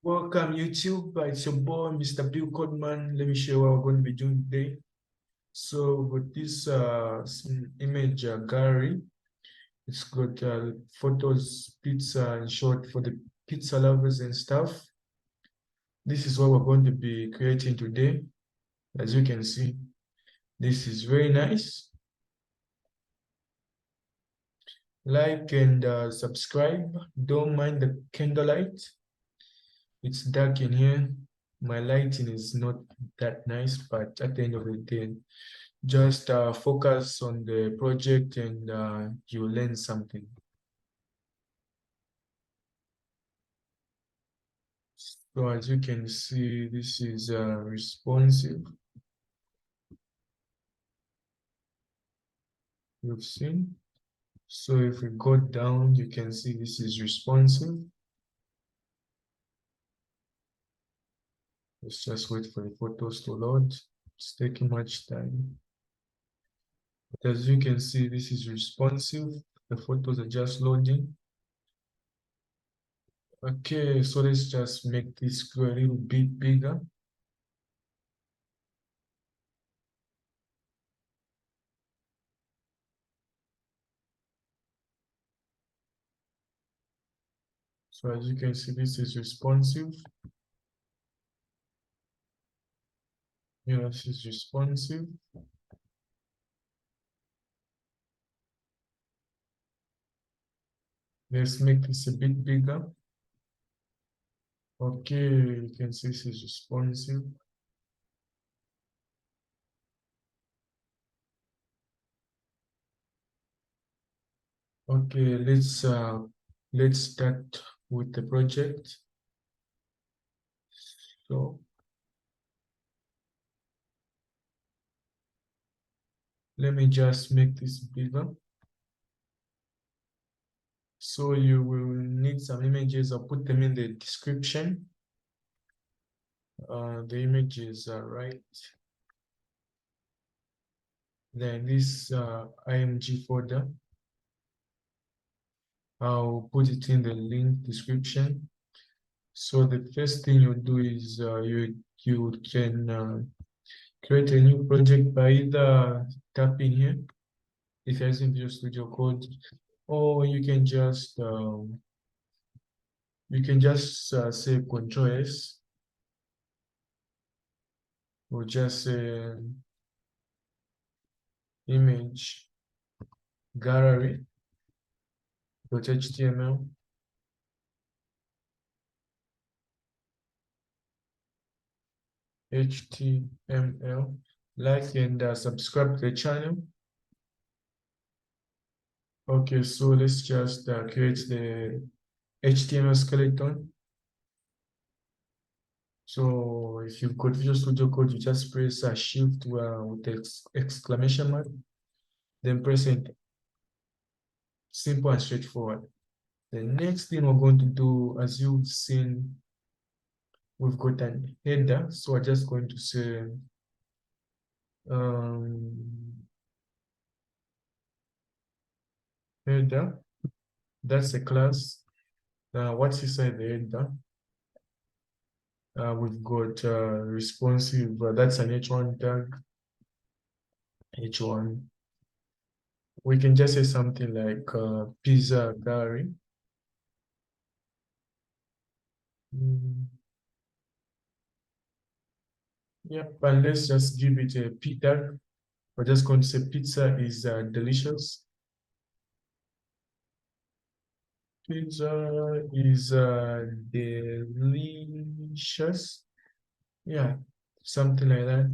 Welcome YouTube. It's your boy Mr. Bill Codman. Let me show you what we're going to be doing today. So with this image gallery, it's got photos, pizza in short for the pizza lovers and stuff. This is what we're going to be creating today. As you can see, this is very nice. Like and subscribe. Don't mind the candlelight. It's dark in here. My lighting is not that nice, but at the end of the day, just focus on the project and you learn something. So as you can see, this is responsive. You've seen. So if we go down, you can see this is responsive. Let's just wait for the photos to load. It's taking much time. But as you can see, this is responsive. The photos are just loading. Okay, so let's just make this go a little bit bigger. So as you can see, this is responsive. Yeah, this is responsive. Let's make this a bit bigger. Okay, you can see this is responsive. Okay, let's start with the project. So let me just make this bigger. So you will need some images. I'll put them in the description. The images are right. Then this IMG folder, I'll put it in the link description. So the first thing you do is you can create a new project by either tapping here if you're using Visual Studio Code, or you can just say Control S, or just say image gallery .html. HTML. Like and subscribe to the channel. Okay, so let's just create the HTML skeleton. So if you've got Visual Studio Code, you just press Shift with the exclamation mark, then press Enter. Simple and straightforward. The next thing we're going to do, as you've seen, we've got an header. So we're just going to say header. That's a class. What's inside the header? We've got responsive. That's an H1 tag. H1. We can just say something like pizza gallery. Yep, and let's just give it a P tag. We're just going to say pizza is delicious. Pizza is delicious. Yeah, something like that.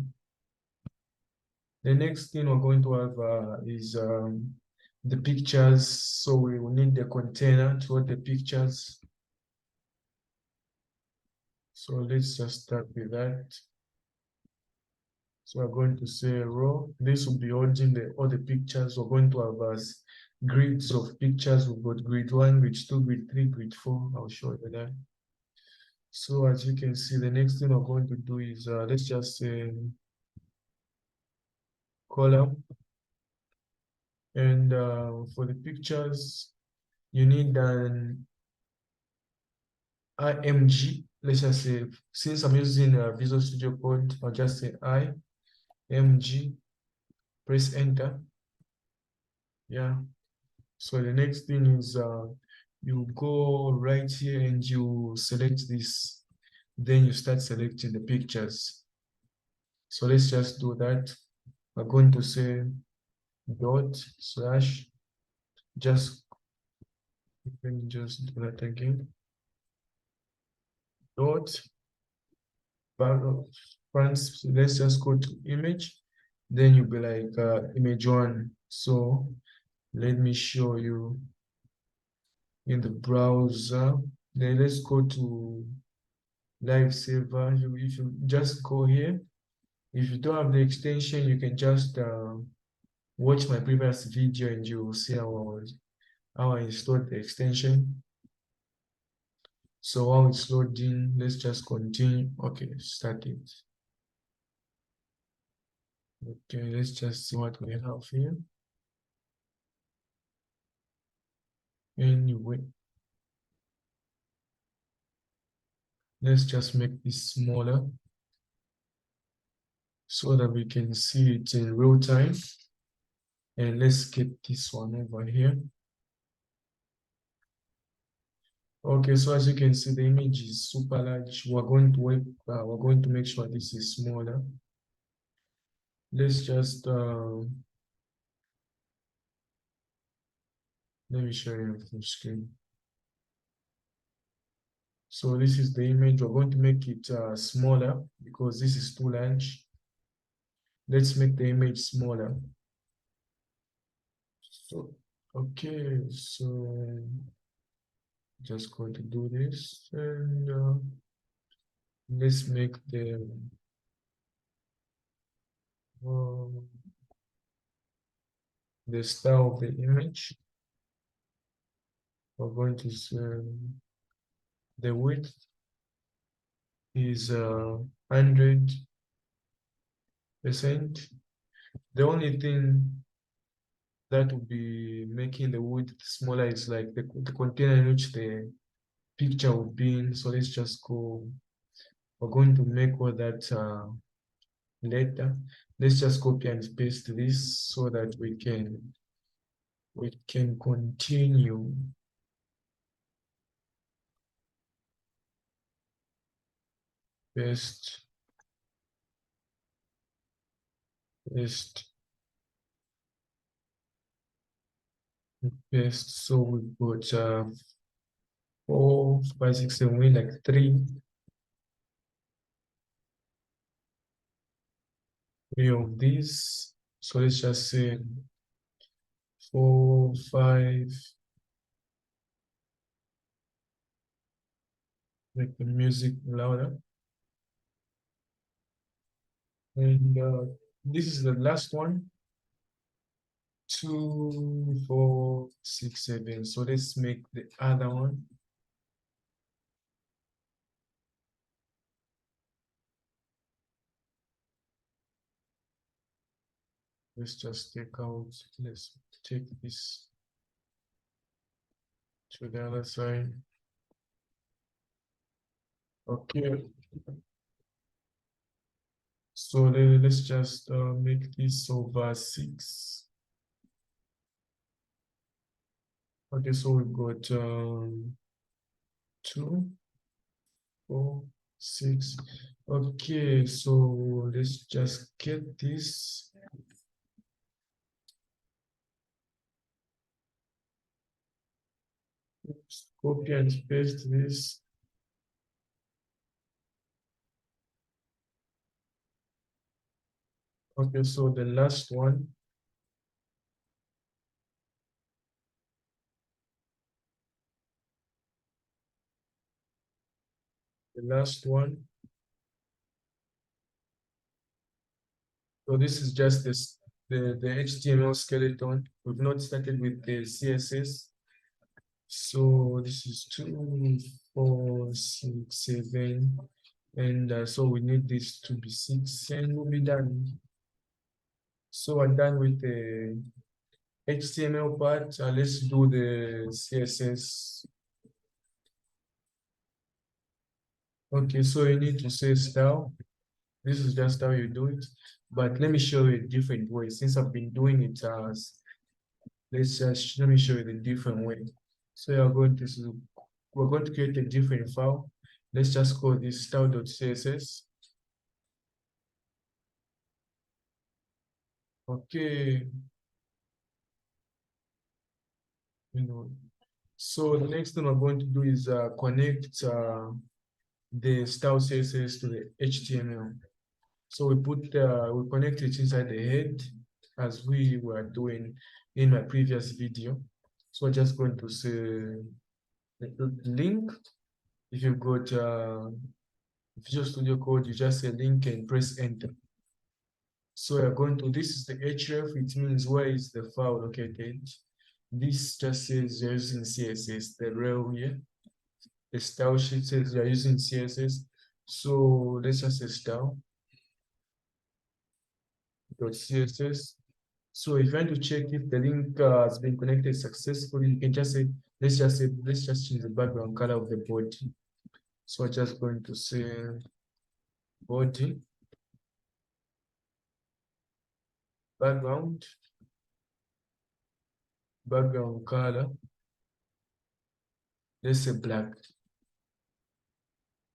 The next thing we're going to have is the pictures. So we will need the container to hold the pictures. So let's just start with that. So we're going to say row. This will be holding all the pictures. We're going to have grids of pictures. We've got grid 1, grid 2, grid 3, grid 4. I'll show you that. So as you can see, the next thing we're going to do is let's just say column. And for the pictures, you need an IMG let's just say, since I'm using Visual Studio Code, I'll just say IMG, press enter. Yeah. So the next thing is you go right here and you select this. Then you start selecting the pictures. So let's just do that. We're going to say dot slash, just let me just do that again. Dot France, let's just go to image. Then you'll be like image one. So let me show you in the browser. Then let's go to live saver. If you just go here, if you don't have the extension, you can just watch my previous video and you will see how I installed the extension. So while it's loading, let's just continue. Okay, start it. Okay, let's just see what we have here. Anyway, let's just make this smaller so that we can see it in real time. And let's get this one over here. Okay, so as you can see, the image is super large. We're going to work, we're going to make sure this is smaller. Let's just let me show you the full screen. So this is the image. We're going to make it smaller because this is too large. Let's make the image smaller. So, okay, so just going to do this and let's make uh, the style of the image. We're going to say the width is 100%. The only thing that will be making the width smaller is like the container in which the picture will be in. So let's just go. We're going to make all that later. Let's just copy and paste this so that we can continue. Paste, paste, paste. So we put 4, 5, 6, 7, we like 3 of these. So let's just say 4, 5. Make the music louder. And this is the last one. 2, 4, 6, 7. So let's make the other one. Let's just take out, let's take this to the other side. Okay. So let's just make this over 6. Okay, so we've got 2, 4, 6. Okay, so let's just get this. Let's copy and paste this. Okay, so the last one. The last one. So this is just the HTML skeleton. We've not started with the CSS. So this is 2, 4, 6, 7. And so we need this to be 6 and we'll be done. So I'm done with the HTML part. Let's do the CSS. Okay, so you need to say style. This is just how you do it. But let me show you a different way. Since I've been doing it as, let me show you the different way. So we're going to create a different file. Let's just call this style.css. Okay, you know. So the next thing we're going to do is connect the style CSS to the HTML. So we connect it inside the head as we were doing in my previous video. So I'm just going to say the link. If you've got Visual Studio Code, you just say link and press enter. So you're going to, this is the href, it means where is the file located. This just says you're using CSS, the rel here. The style sheet says you're using CSS. So let's just say style.css. So if you want to check if the link has been connected successfully, you can just say, let's just change the background color of the body. So I'm just going to say body, background, background color, let's say black.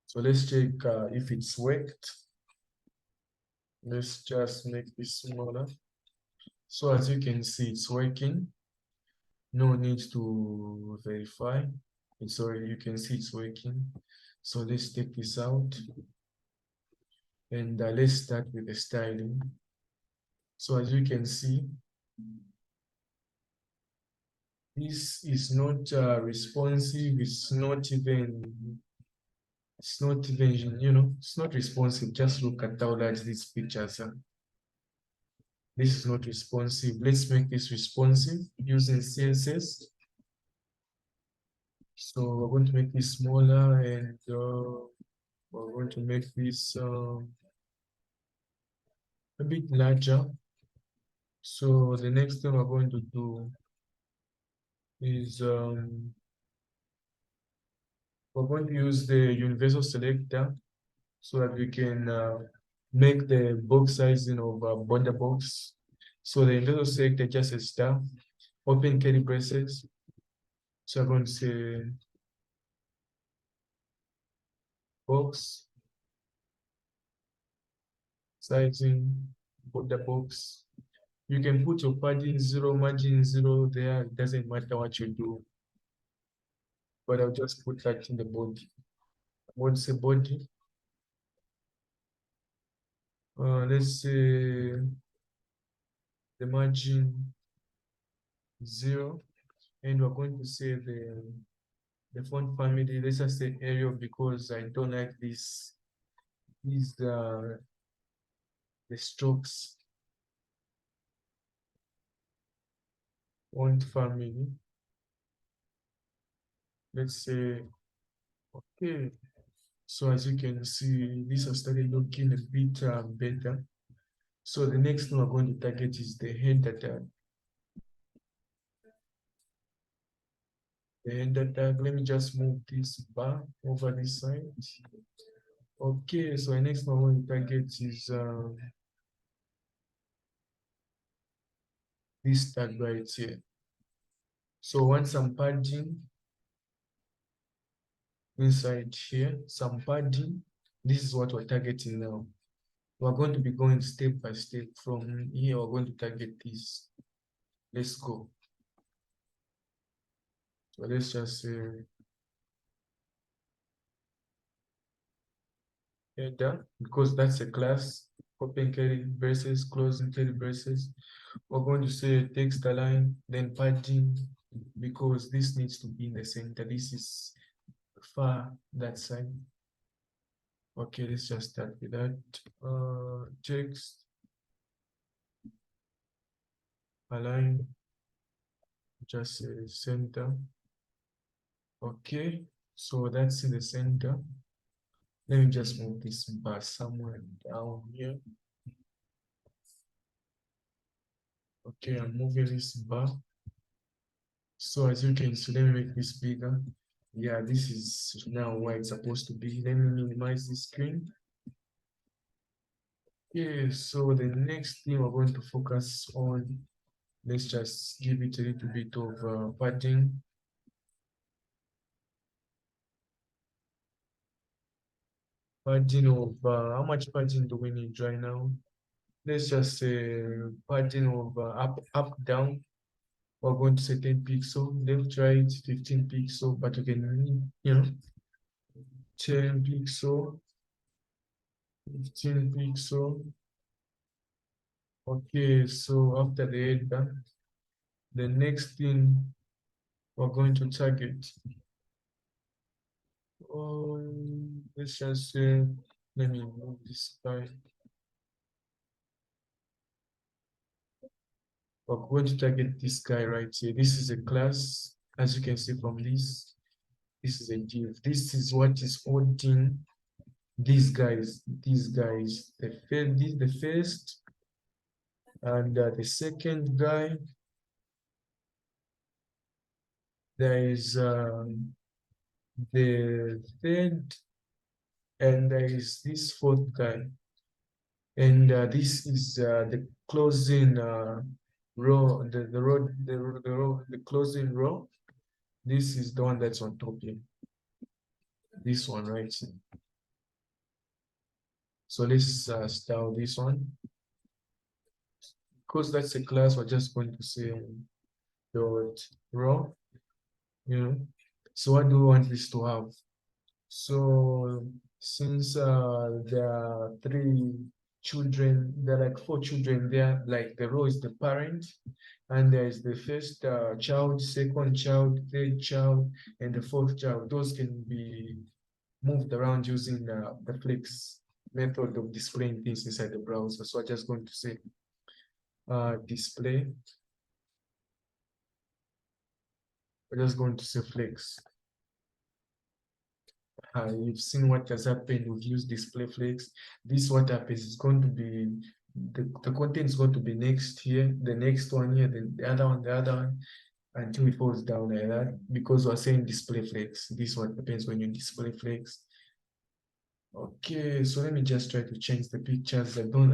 So let's check if it's worked. Let's just make this smaller. So as you can see, it's working. No need to verify. It's already, you can see it's working. So let's take this out. And let's start with the styling. So as you can see, this is not responsive. It's not even, it's not responsive. Just look at how large these pictures are. This is not responsive. Let's make this responsive using CSS. So we're going to make this smaller and we're going to make this a bit larger. So the next thing we're going to do is we're going to use the universal selector so that we can make the box sizing of border box. So the universal selector just a star, open curly braces. So I'm going to say box sizing border box. You can put your padding 0, margin 0 there. It doesn't matter what you do. But I'll just put that in the body. What's the body? Let's say the margin 0. And we're going to say the font family. Let's just say Arial because I don't like these the strokes. Font family. Let's say okay. So as you can see, this has started looking a bit better. So the next thing we're going to target is the header tag. The header tag, let me just move this bar over this side. Okay, so the next one we're going to target is this tag right here. So once some padding inside here, some padding, this is what we're targeting now. We're going to be going step by step. From here, we're going to target this. Let's go. So let's just say header, because that's a class, open curly braces, closing curly braces. We're going to say text align, then padding, because this needs to be in the center. This is far that side. Okay, let's just start with that. Text align, just say center. Okay, so that's in the center. Let me just move this bar somewhere down here. Okay, I'm moving this bar. So as you can see, let me make this bigger. Yeah, this is now where it's supposed to be. Let me minimize the screen. Okay, so the next thing we're going to focus on, let's just give it a little bit of padding. Padding of, how much padding do we need right now? Let's just say padding of up, down. We're going to say 10 pixel, left, right, 15 pixel, but you can need, 10 pixel, 15 pixel. Okay, so after the header, the next thing we're going to target. Let's just say, let me move this guy. We're going to target this guy right here. This is a class, as you can see from this. This is a div. This is what is holding these guys. The first and the second guy. There is the third, and there is this fourth guy. And this is the closing row, the closing row. This is the one that's on top here. This one right here. So let's style this one. Because that's a class, we're just going to say dot row, you know. So what do we want this to have? So since there are there are like four children there, like the row is the parent, and there is the first child, second child, third child, and the fourth child. Those can be moved around using the flex method of displaying things inside the browser. So I'm just going to say display. We're just going to say flex. You've seen what has happened. We've used display flex. This what happens is going to be the content is going to be next here, the next one here, then the other one, until it falls down like that. Because we're saying display flex. This is what happens when you display flex. Okay, so let me just try to change the pictures. I don't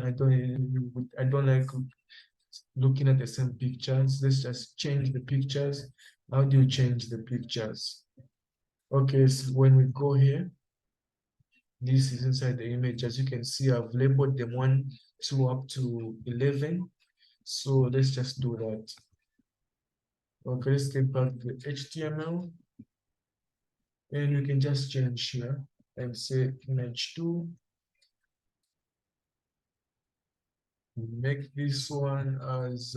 like looking at the same pictures. Let's just change the pictures. How do you change the pictures? Okay, so when we go here, this is inside the image. As you can see, I've labeled them 1, 2 up to 11. So let's just do that. Okay, let's get back to the HTML. And you can just change here and say image 2. Make this one as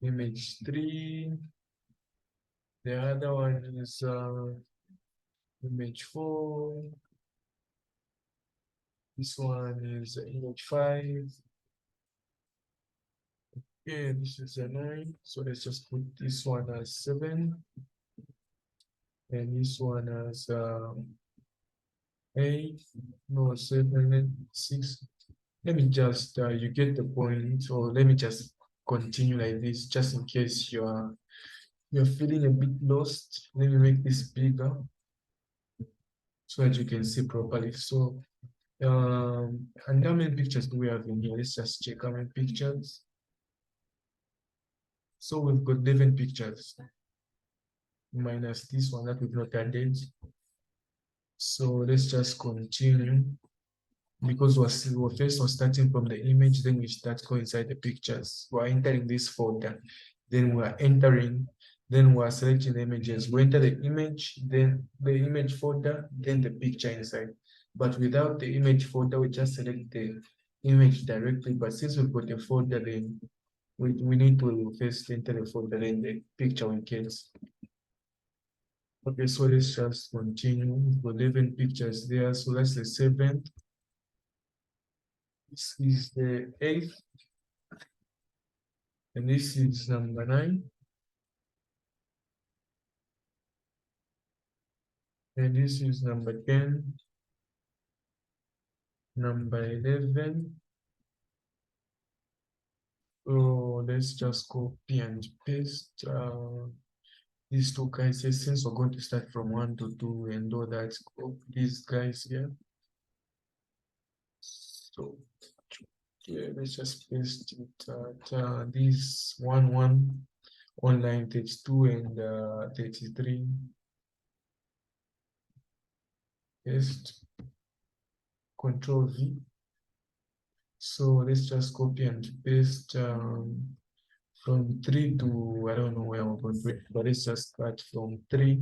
image 3. The other one is image 4. This one is image 5. Okay, this is a 9. So let's just put this one as 7. And this one as 8. No, 7, 6. Let me just, you get the point, or let me just continue like this, just in case you're feeling a bit lost. Let me make this bigger so that you can see properly. So, and how many pictures do we have in here? Let's just check how many pictures. So we've got 11 pictures minus this one that we've not added. So let's just continue because we're first we're starting from the image, then we start going inside the pictures. We're entering this folder, then we're selecting the images. We enter the image, then the image folder, then the picture inside. But without the image folder, we just select the image directly. But since we've got a folder, then we need to first enter the folder and the picture we get. Okay, so let's just continue. We've got 11 pictures there. So that's the 7th. This is the 8th. And this is number 9. And this is number 10. Number 11. So let's just copy and paste. these two guys here, since we're going to start from 1 to 2 and all that, these guys here. So yeah, let's just paste it at this 1 on line 32 and 33. Paste, Control V. So let's just copy and paste from 3 to, I don't know where we're going to it, but let's just start from 3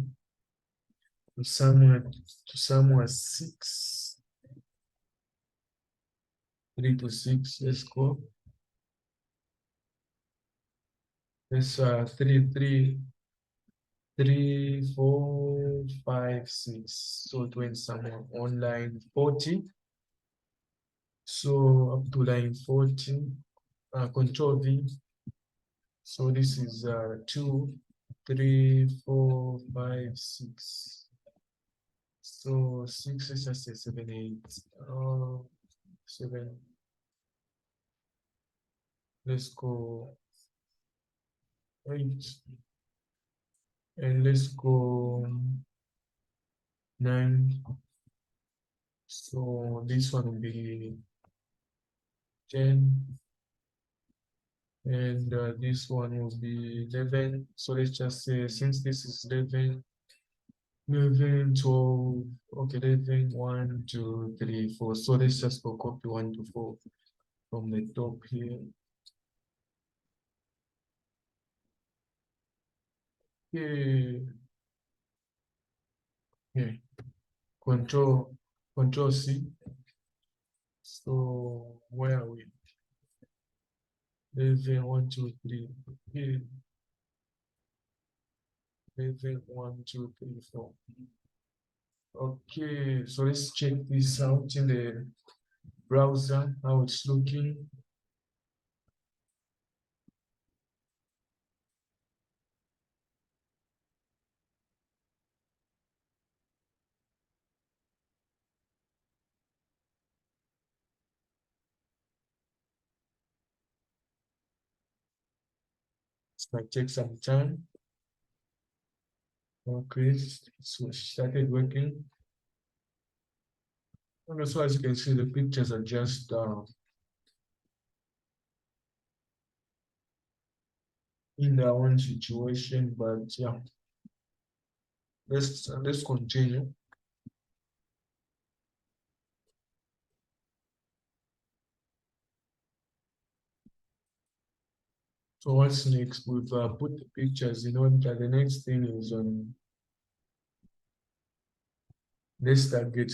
to somewhere 6. 3 to 6, let's go. Let's 3, 4, 5, 6. So it went somewhere on line 40. So up to line 40, Control V. So this is 2, 3, 4, 5, 6. So 6 is just a 7, 8. 7. Let's go 8. And let's go 9. So this one will be 10. And this one will be 11. So let's just say, since this is 11, 11, 12, okay, 11, 1, 2, 3, 4. So let's just go copy 1 to 4 from the top here. Okay. Okay. Control C. So where are we? 11, 1, 2, 3. Okay. 11, 1, 2, 3, 4. Okay, so let's check this out in the browser, how it's looking. It might take some time. Okay, so it started working. And also, as you can see, the pictures are just in their own situation, but yeah, let's continue. So what's next? We've put the pictures, the next thing is let's target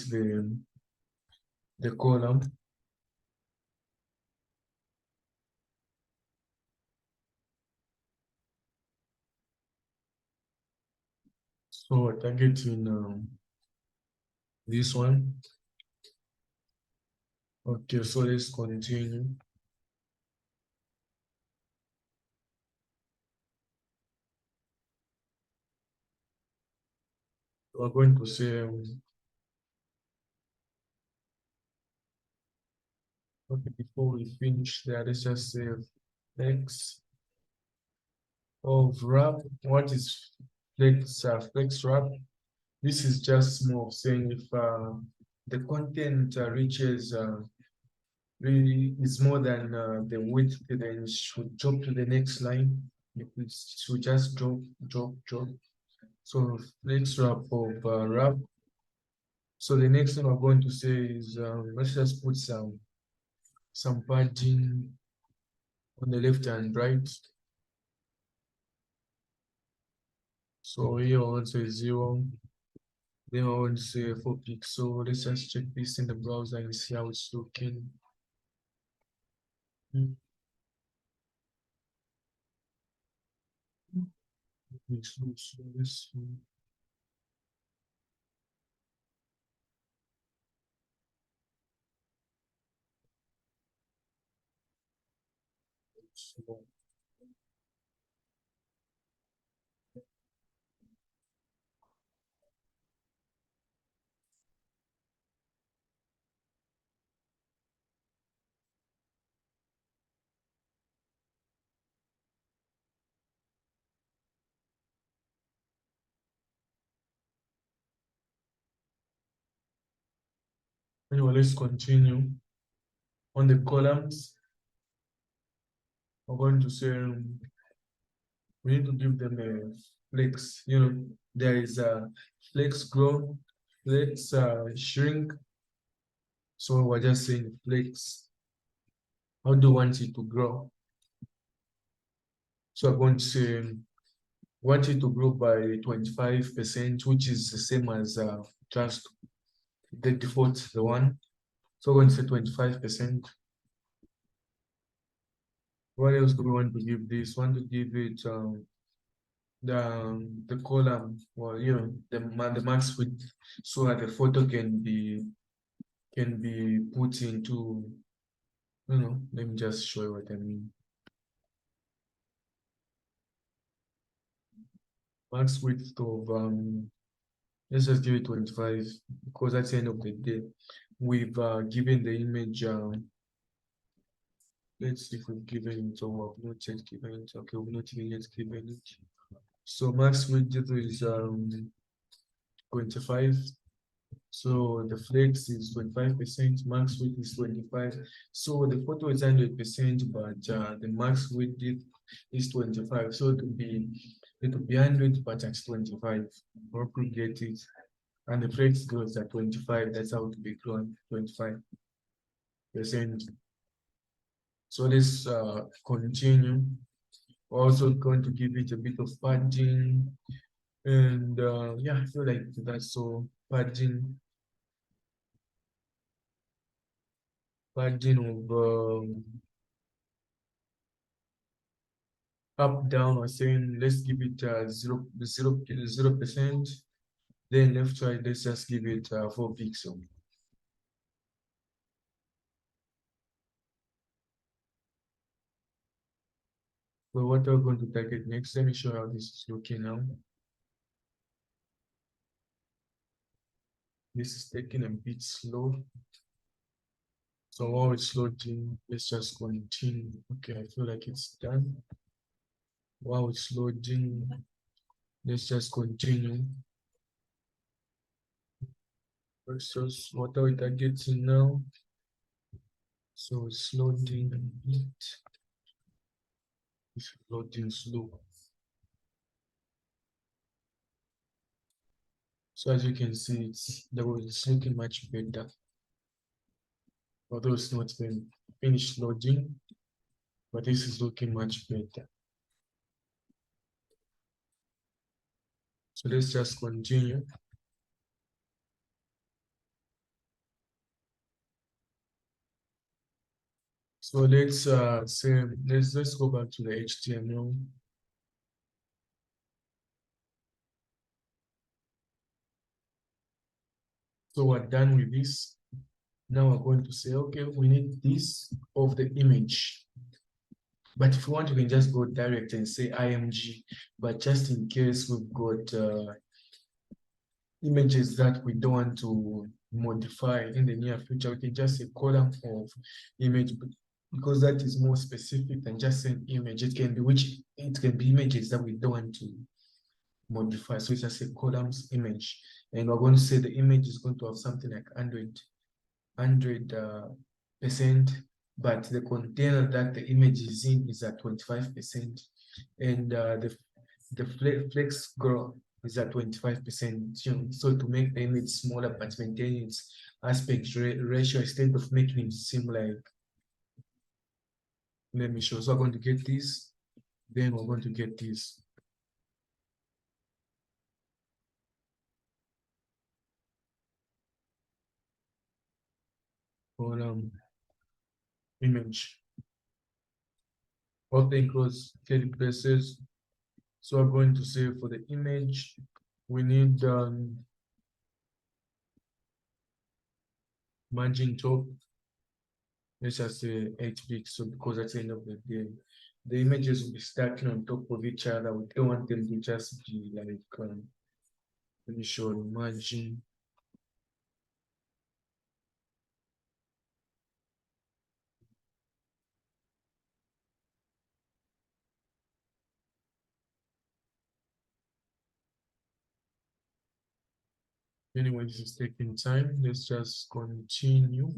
the column. So targeting this one. Okay, so let's continue. We're going to say, okay, before we finish there, let's just say flex of wrap. What is flex wrap? This is just more of saying if the content reaches really is more than the width, then it should jump to the next line. It should just drop, drop, drop. So flex wrap of wrap. So the next thing we're going to say is let's just put some padding on the left and right. So here I want to say 0. Then I want to say 4 pixels. Let's just check this in the browser and see how it's looking. Mm. So let's see. So, Anyway, let's continue. On the columns, we're going to say we need to give them a flex. There is a flex grow, flex shrink. So we're just saying flex. How do you want it to grow? So I'm going to say want it to grow by 25%, which is the same as just the default, the one. So we're going to say 25%. What else do we want to give this? Want to give it the column, or the max width, so that the photo can be put into, let me just show you what I mean. Max width of let's just give it 25, because at the end of the day we've given the image. Let's see if we've given it or we've not yet given it. Okay, we've not even yet given it. So max width is 25. So the flex is 25%, max width is 25. So the photo is 100%, but the max width is 25. So it will be 100, but at 25. Hope you get it. And the flex grows at 25. That's how it will be grown, 25%. So let's continue. Also going to give it a bit of padding. And yeah, I feel like that's so padding. Padding of up down, or saying let's give it 0%. Then left side, let's just give it 4 pixels. So what we're going to target next, let me show you how this is looking now. This is taking a bit slow. So while it's loading, let's just continue. Okay, I feel like it's done. While it's loading, let's just continue. Versus what are we targeting now? So it's loading a bit. It's loading slow. So as you can see, it's looking much better. Although it's not been finished loading, but this is looking much better. So let's just continue. So let's let's go back to the HTML. So we're done with this. Now we're going to say, okay, we need this of the image. But if you want, you can just go direct and say IMG. But just in case we've got images that we don't want to modify in the near future, we can just say column of image, because that is more specific than just an image. It can be images that we don't want to modify. So it's just a columns image. And we're going to say the image is going to have something like 100%, but the container that the image is in is at 25%, and the flex grow is at 25%. So to make the image smaller but maintain its aspect ratio, instead of making it seem like, let me show. So we're going to get this, then we're going to get this. Column image. All the enclosed curly braces. So I'm going to say for the image, we need margin top. Let's just say 8 pixels, because at the end of the day, the images will be stacking on top of each other. We don't want them to just be like, let me show you margin. Anyway, this is taking time. Let's just continue.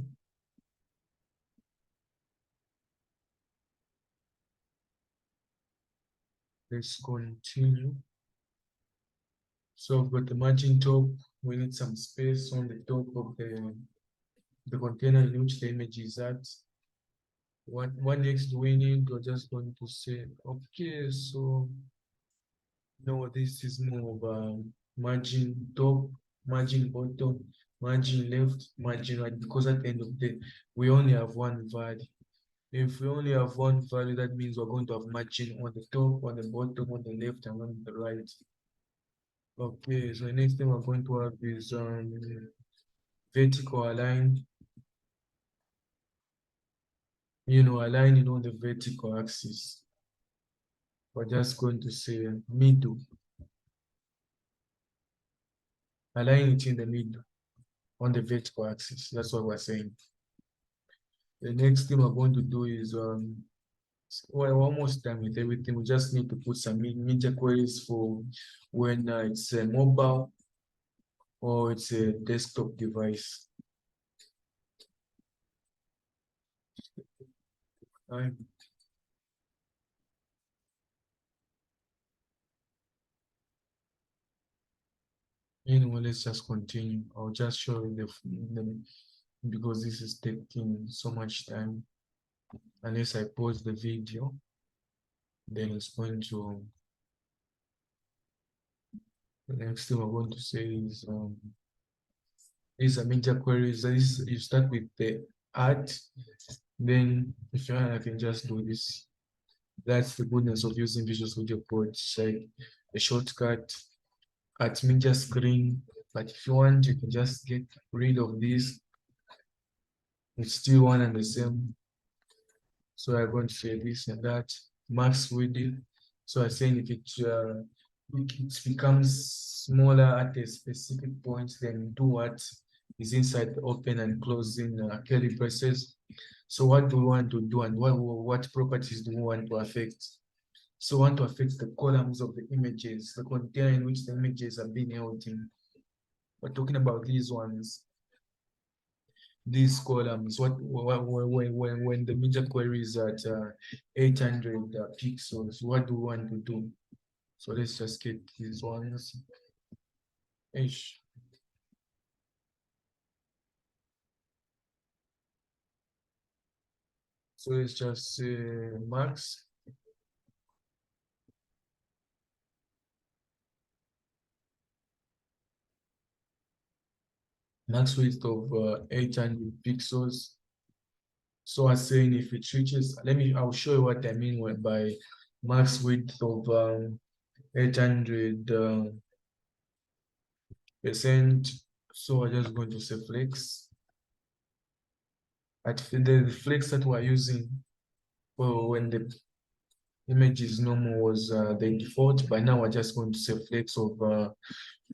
Let's continue. So I've got the margin top. We need some space on the top of the container in which the image is at. What next do we need? We're just going to say, okay, so no, this is more of a margin top, margin bottom, margin left, margin right, because at the end of the day, we only have one value. If we only have one value, that means we're going to have margin on the top, on the bottom, on the left, and on the right. Okay, so the next thing we're going to have is vertical align, aligning on the vertical axis. We're just going to say middle, align it in the middle on the vertical axis. That's what we're saying. The next thing we're going to do is, we're almost done with everything. We just need to put some media queries for when it's a mobile or it's a desktop device. Right. Anyway, let's just continue. I'll just show you the because this is taking so much time. Unless I pause the video, then it's going to, the next thing we're going to say is these are media queries. This you start with the art, then if you want, I can just do this. That's the goodness of using Visual Studio Code. It's like a shortcut at media screen. But if you want, you can just get rid of this. It's still one and the same. So I'm going to say this and that. Max width. So I'm saying if it becomes smaller at a specific point, then do what is inside the open and closing curly braces. So what do we want to do, and what properties do we want to affect? So we want to affect the columns of the images, the container in which the images are being held in. We're talking about these ones, these columns. When the media query is at 800 pixels, what do we want to do? So let's just get these ones. Ish. So let's just say max width of 800 pixels. So I'm saying if it reaches, I'll show you what I mean by max width of 800 percent. So I'm just going to say flex. At the flex that we're using for when the image is normal was the default, but now we're just going to say flex of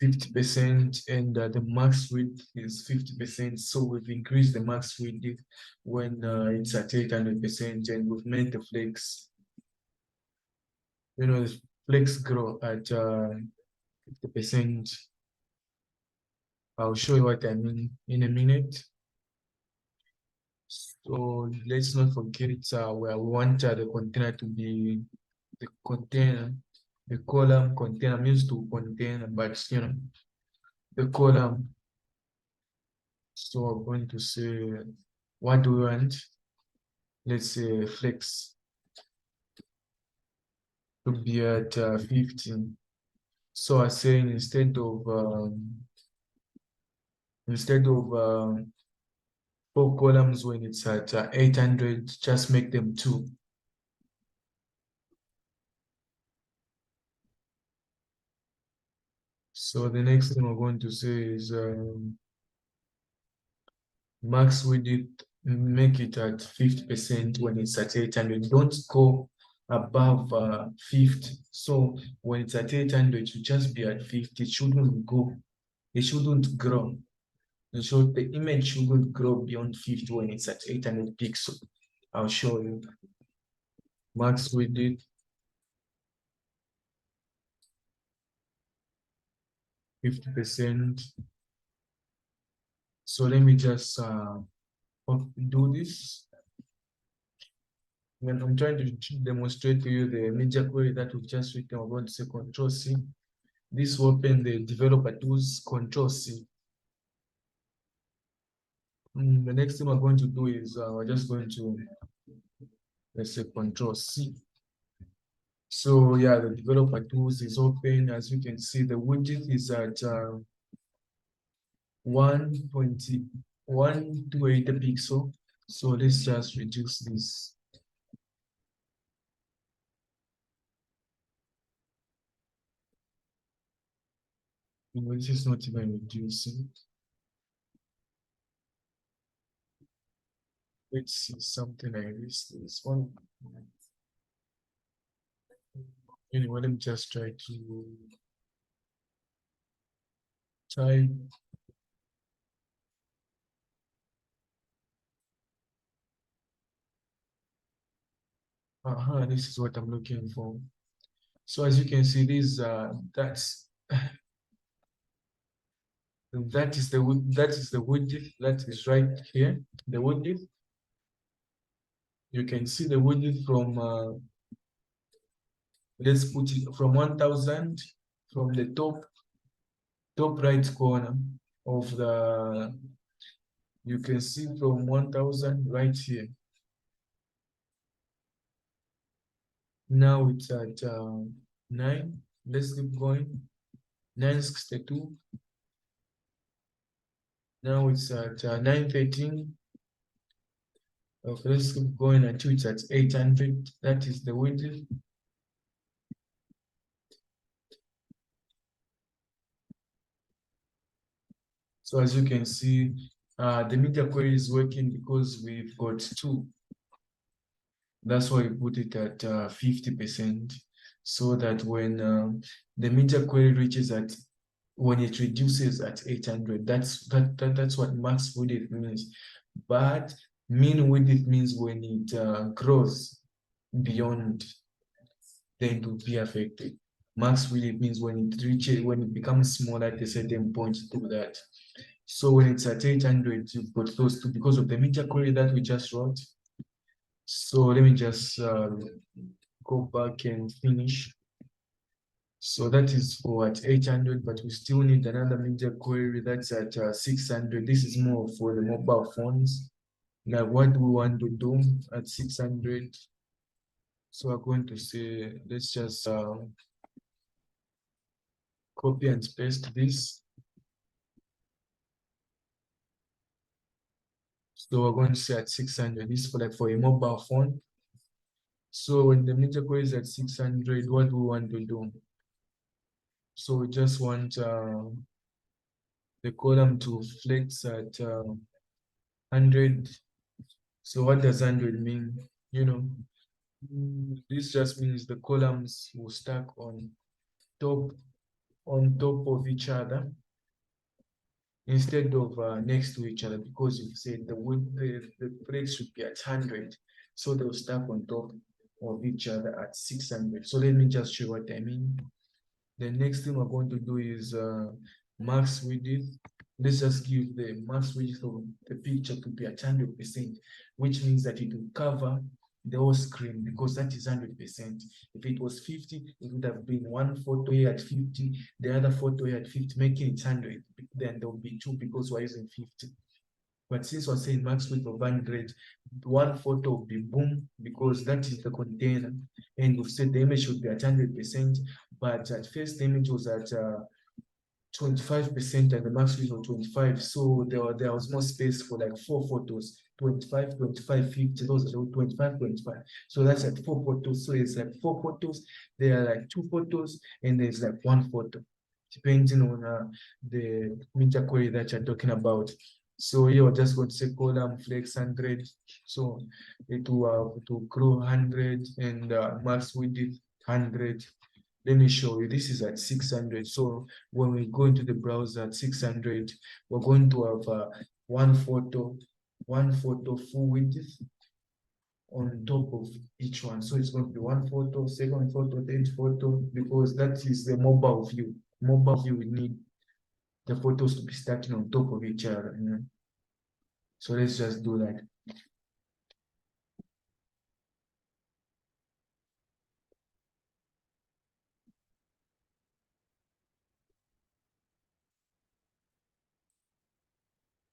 50%, and the max width is 50%. So we've increased the max width when it's at 800%, and we've made the flex, the flex grow at 50%. I'll show you what I mean in a minute. So let's not forget where we want the container to be, the container, the column container means to contain, but the column. So I'm going to say, what do we want? Let's say flex to be at 15. So I'm saying instead of 4 columns when it's at 800, just make them 2. So the next thing we're going to say is max width, make it at 50% when it's at 800. Don't go above 50. So when it's at 800, it should just be at 50. It shouldn't grow. So the image shouldn't grow beyond 50 when it's at 800 pixels. I'll show you. Max width 50%. So let me just do this. When I'm trying to demonstrate to you the media query that we've just written, I'm going to say Control C. This will open the developer tools, Control C. The next thing we're going to do is we're just going to, let's say, Control C. So yeah, the developer tools is open. As you can see, the widget is at 1.128 pixel. So let's just reduce this. This is not even reducing. Let's see something like this one. Anyway, let me just try to type. This is what I'm looking for. So as you can see, this that is the widget that is right here. The widget. You can see the widget from let's put it from 1000 from the top right corner of the, you can see from 1000 right here. Now it's at 9. Let's keep going. 962. Now it's at 913. Okay, let's keep going until it's at 800. That is the width. So as you can see, the media query is working because we've got 2. That's why we put it at 50%, so that when the media query reaches at, when it reduces at 800, that's what max width means. But mean width means when it grows beyond, then it will be affected. Max width means when it reaches, when it becomes smaller at a certain point to that. So when it's at 800, you've got those two because of the media query that we just wrote. So let me just go back and finish. So that is for at 800, but we still need another media query that's at 600. This is more for the mobile phones. Like what do we want to do at 600? So we're going to say, let's just copy and paste this. So we're going to say at 600, this is for like for a mobile phone. So when the media query is at 600, what do we want to do? So we just want the column to flex at 100. So what does 100 mean? You know, this just means the columns will stack top top of each other instead of next to each other, because you said the flex should be at 100, so they'll stack on top of each other at 600. So let me just show what I mean. The next thing we're going to do is max width. Let's just give the max width of the picture to be at 100%, which means that it will cover the whole screen because that is 100%. If it was 50, it would have been one photo here at 50, the other photo here at 50, making it 100. Then there will be 2 because we're using 50. But since we're saying max width of 100, one photo will be boom because that is the container. And we've said the image should be at 100%, but at first the image was at 25% and the max width was 25. So there was more space for like 4 photos. 25, 25, 50, those are 25, 25. So that's like 4 photos. So it's like 4 photos, there are like 2 photos, and there's like 1 photo, depending on the media query that you're talking about. So here we're just going to say column flex 100. So it will grow 100 and max width 100. Let me show you. This is at 600. So when we go into the browser at 600, we're going to have one photo full width on top of each one. So it's going to be one photo, second photo, third photo, because that is the mobile view. Mobile view, we need the photos to be starting on top of each other. So let's just do that.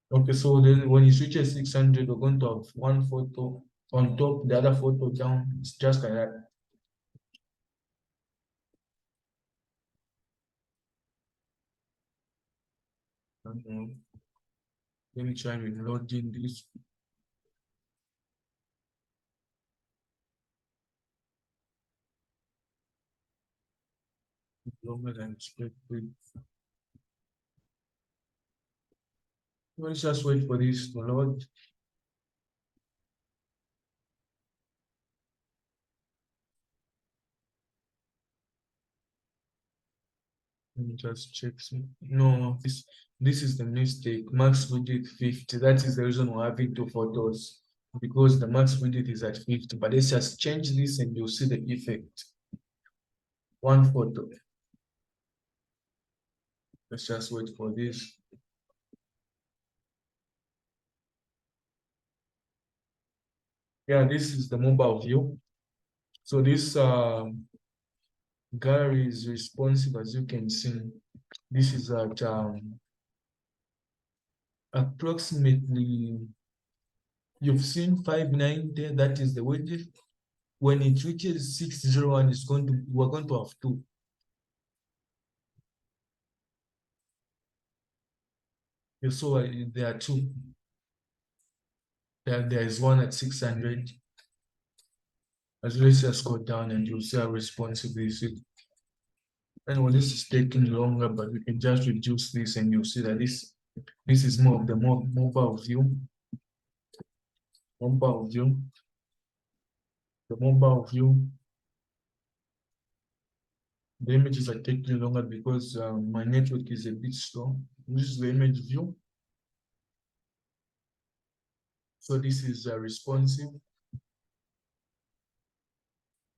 Okay, so then when you switch at 600, we're going to have one photo on top, the other photo down. It's just like that. Okay. Let me try and load in this. Longer than expected. Let's just wait for this to load. Let me just check. No, this is the mistake. Max width 50. That is the reason we're having two photos because the max width is at 50. But let's just change this and you'll see the effect. One photo. Let's just wait for this. Yeah, this is the mobile view. So this gallery is responsive, as you can see. This is at approximately, you've seen 590, that is the width. When it reaches 601, we're going to have two. You saw there are two. There is one at 600. As let's just go down and you'll see how responsive this is. And when this is taking longer, but we can just reduce this and you'll see that this is more of the mobile view. Mobile view. The mobile view. The images are taking longer because my network is a bit slow. This is the image view. So this is responsive.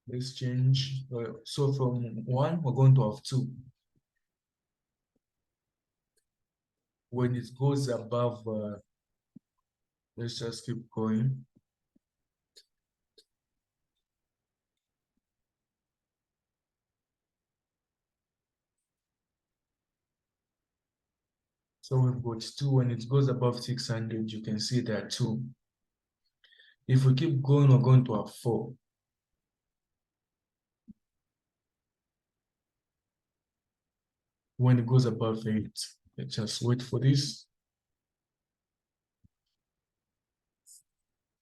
Let's change. So from one, we're going to have two. When it goes above, let's just keep going. So we've got two. When it goes above 600, you can see there are two. If we keep going, we're going to have four. When it goes above 8, let's just wait for this.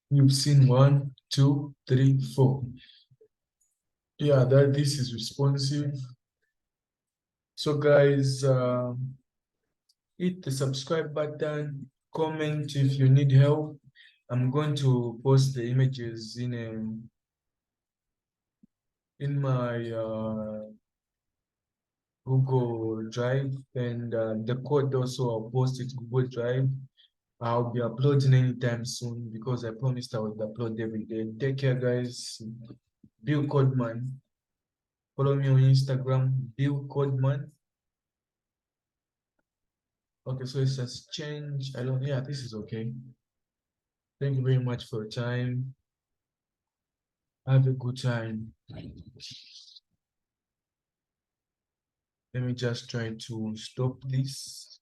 You've seen 1, 2, 3, 4. Yeah, this is responsive. So guys, hit the subscribe button, comment if you need help. I'm going to post the images in my Google Drive, and the code also I'll post it Google Drive. I'll be uploading anytime soon because I promised I would upload every day. Take care, guys. Bill Codman. Follow me on Instagram, Bill Codman. Okay, so it's just change. I don't, yeah, this is okay. Thank you very much for your time. Have a good time. Let me just try to stop this.